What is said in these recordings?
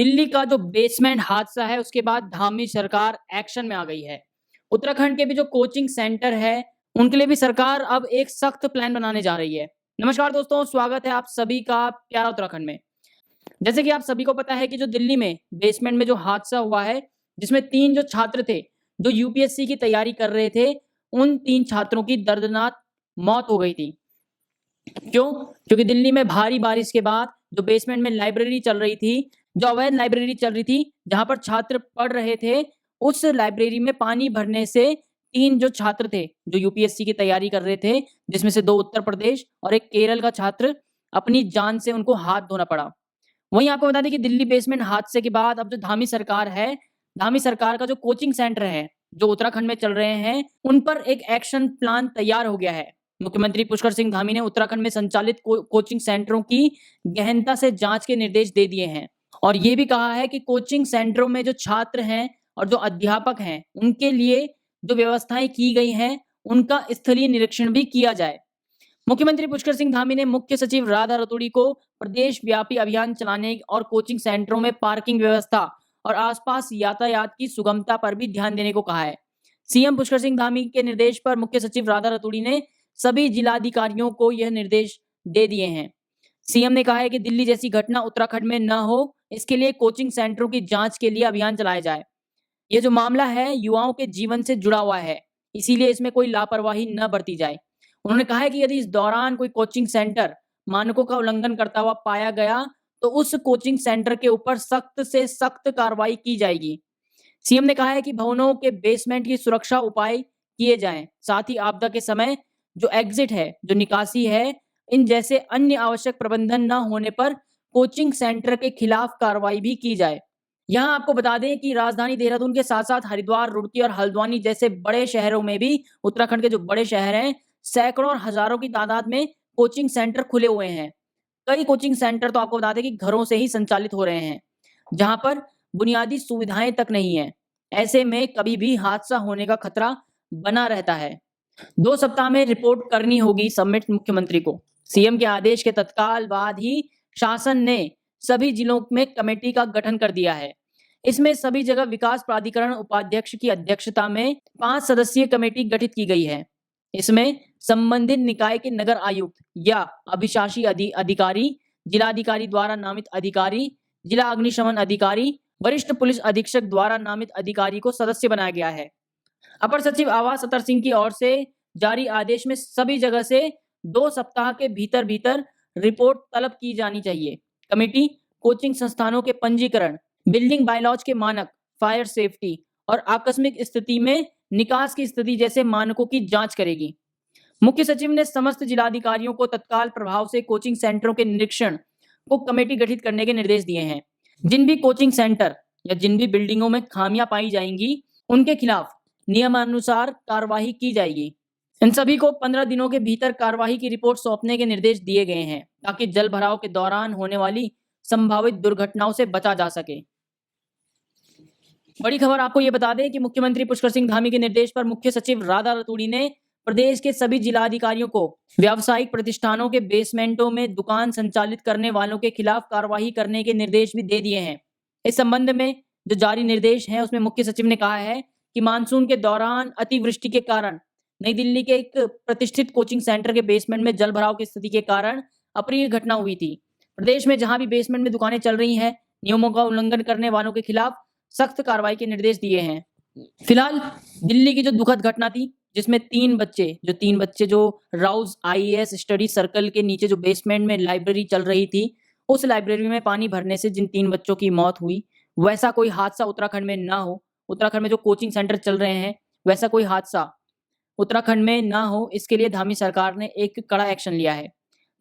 दिल्ली का जो बेसमेंट हादसा है उसके बाद धामी सरकार एक्शन में आ गई है। उत्तराखंड के भी जो कोचिंग सेंटर है, उनके लिए भी सरकार अब एक सख्त प्लान बनाने जा रही है। नमस्कार दोस्तों, स्वागत है आप सभी का प्यारा उत्तराखंड में। जैसे कि आप सभी को पता है कि जो दिल्ली में बेसमेंट में जो हादसा हुआ है, जिसमें 3 जो छात्र थे, जो यूपीएससी की तैयारी कर रहे थे, उन 3 छात्रों की दर्दनाक मौत हो गई थी। क्यों? क्योंकि दिल्ली में भारी बारिश के बाद जो बेसमेंट में लाइब्रेरी चल रही थी, जो अवैध लाइब्रेरी चल रही थी, जहाँ पर छात्र पढ़ रहे थे, उस लाइब्रेरी में पानी भरने से 3 जो छात्र थे, जो यूपीएससी की तैयारी कर रहे थे, जिसमें से 2 उत्तर प्रदेश और 1 केरल का छात्र, अपनी जान से उनको हाथ धोना पड़ा। वहीं आपको बता दें कि दिल्ली बेसमेंट हादसे के बाद अब जो धामी सरकार है, धामी सरकार का जो कोचिंग सेंटर है, जो उत्तराखंड में चल रहे हैं, उन पर एक एक्शन प्लान तैयार हो गया है। मुख्यमंत्री पुष्कर सिंह धामी ने उत्तराखंड में संचालित कोचिंग सेंटरों की गहनता से जांच के निर्देश दे दिए हैं और ये भी कहा है कि कोचिंग सेंटरों में जो छात्र हैं और जो अध्यापक हैं, उनके लिए जो व्यवस्थाएं की गई हैं, उनका स्थलीय निरीक्षण भी किया जाए। मुख्यमंत्री पुष्कर सिंह धामी ने मुख्य सचिव राधा रतूड़ी को प्रदेश व्यापी अभियान चलाने और कोचिंग सेंटरों में पार्किंग व्यवस्था और आसपास यातायात की सुगमता पर भी ध्यान देने को कहा है। सीएम पुष्कर सिंह धामी के निर्देश पर मुख्य सचिव राधा रतूड़ी ने सभी जिलाधिकारियों को यह निर्देश दे दिए हैं। सीएम ने कहा है कि दिल्ली जैसी घटना उत्तराखंड में न हो, इसके लिए कोचिंग सेंटरों की जांच के लिए अभियान चलाया जाए। ये जो मामला है युवाओं के जीवन से जुड़ा हुआ है, इसीलिए इसमें कोई लापरवाही न बरती जाए। उन्होंने कहा है कि यदि इस दौरान कोई कोचिंग सेंटर मानकों का उल्लंघन करता हुआ पाया गया, तो उस कोचिंग सेंटर के ऊपर सख्त से सख्त कार्रवाई की जाएगी। सीएम ने कहा है कि भवनों के बेसमेंट की सुरक्षा उपाय किए जाएं, साथ ही आपदा के समय जो एग्जिट है, जो निकासी है, इन जैसे अन्य आवश्यक प्रबंधन न होने पर कोचिंग सेंटर के खिलाफ कार्रवाई भी की जाए। यहाँ आपको बता दें कि राजधानी देहरादून के साथ-साथ हरिद्वार, रुड़की और हल्द्वानी जैसे बड़े शहरों में भी, उत्तराखंड के जो बड़े शहर हैं, सैकड़ों और हजारों की तादाद में कोचिंग सेंटर खुले हुए हैं। कई कोचिंग सेंटर तो आपको बता दें कि घरों से ही संचालित हो रहे हैं, जहाँ पर बुनियादी सुविधाएं तक नहीं है। ऐसे में कभी भी हादसा होने का खतरा बना रहता है। 2 सप्ताह में रिपोर्ट करनी होगी सबमिट मुख्यमंत्री को। सीएम के आदेश के तत्काल बाद ही शासन ने सभी जिलों में कमेटी का गठन कर दिया है। इसमें सभी जगह विकास प्राधिकरण उपाध्यक्ष की अध्यक्षता में 5 सदस्यीय कमेटी गठित की गई है। इसमें संबंधित निकाय के नगर आयुक्त या अभिशासी अधिकारी, जिलाधिकारी द्वारा नामित अधिकारी, जिला अग्निशमन अधिकारी, वरिष्ठ पुलिस अधीक्षक द्वारा नामित अधिकारी को सदस्य बनाया गया है। अपर सचिव आवास अतर सिंह की ओर से जारी आदेश में सभी जगह से 2 सप्ताह के भीतर रिपोर्ट तलब की जानी चाहिए। कमेटी कोचिंग संस्थानों के पंजीकरण, बिल्डिंग बायलॉज के मानक, फायर सेफ्टी और आकस्मिक स्थिति में निकास की स्थिति जैसे मानकों की जांच करेगी। मुख्य सचिव ने समस्त जिलाधिकारियों को तत्काल प्रभाव से कोचिंग सेंटरों के निरीक्षण को कमेटी गठित करने के निर्देश दिए हैं। जिन भी कोचिंग सेंटर या जिन भी बिल्डिंगों में खामियां पाई जाएंगी, उनके खिलाफ नियमानुसार कार्रवाई की जाएगी। इन सभी को 15 दिनों के भीतर कार्रवाई की रिपोर्ट सौंपने के निर्देश दिए गए हैं, ताकि जल भराव के दौरान होने वाली संभावित दुर्घटनाओं से बचा जा सके। बड़ी खबर आपको ये बता दें कि मुख्यमंत्री पुष्कर सिंह धामी के निर्देश पर मुख्य सचिव राधा रतूड़ी ने प्रदेश के सभी जिलाधिकारियों को व्यावसायिक प्रतिष्ठानों के बेसमेंटों में दुकान संचालित करने वालों के खिलाफ कार्रवाई करने के निर्देश भी दे दिए हैं। इस संबंध में जो जारी निर्देश है, उसमें मुख्य सचिव ने कहा है कि मानसून के दौरान अतिवृष्टि के कारण नई दिल्ली के एक प्रतिष्ठित कोचिंग सेंटर के बेसमेंट में जल भराव की स्थिति के कारण अप्रिय घटना हुई थी। प्रदेश में जहां भी बेसमेंट में दुकानें चल रही हैं, नियमों का उल्लंघन करने वालों के खिलाफ सख्त कार्रवाई के निर्देश दिए हैं। फिलहाल दिल्ली की जो दुखद घटना थी, जिसमें 3 बच्चे जो राउज आईएएस स्टडी सर्कल के नीचे जो बेसमेंट में लाइब्रेरी चल रही थी, उस लाइब्रेरी में पानी भरने से जिन 3 बच्चों की मौत हुई, वैसा कोई हादसा उत्तराखंड में ना हो। उत्तराखंड में जो कोचिंग सेंटर चल रहे हैं, वैसा कोई हादसा उत्तराखंड में ना हो, इसके लिए धामी सरकार ने एक कड़ा एक्शन लिया है।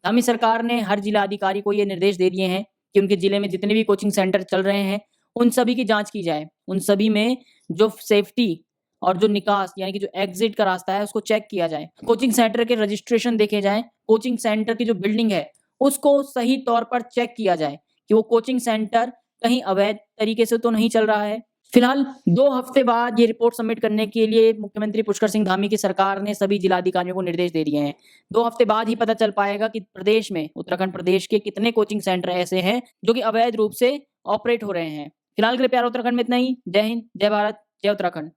धामी सरकार ने हर जिला अधिकारी को ये निर्देश दे दिए हैं कि उनके जिले में जितने भी कोचिंग सेंटर चल रहे हैं, उन सभी की जांच की जाए। उन सभी में जो सेफ्टी और जो निकास यानी कि जो एग्जिट का रास्ता है, उसको चेक किया जाए। कोचिंग सेंटर के रजिस्ट्रेशन देखे जाएं। कोचिंग सेंटर की जो बिल्डिंग है, उसको सही तौर पर चेक किया जाए कि वो कोचिंग सेंटर कहीं अवैध तरीके से तो नहीं चल रहा है। फिलहाल 2 हफ्ते बाद ये रिपोर्ट सबमिट करने के लिए मुख्यमंत्री पुष्कर सिंह धामी की सरकार ने सभी जिलाधिकारियों को निर्देश दे दिए हैं। 2 हफ्ते बाद ही पता चल पाएगा कि प्रदेश में, उत्तराखंड प्रदेश के कितने कोचिंग सेंटर ऐसे हैं जो कि अवैध रूप से ऑपरेट हो रहे हैं। फिलहाल के लिए प्यारे उत्तराखंड में इतना ही। जय हिंद, जय भारत, जय उत्तराखंड।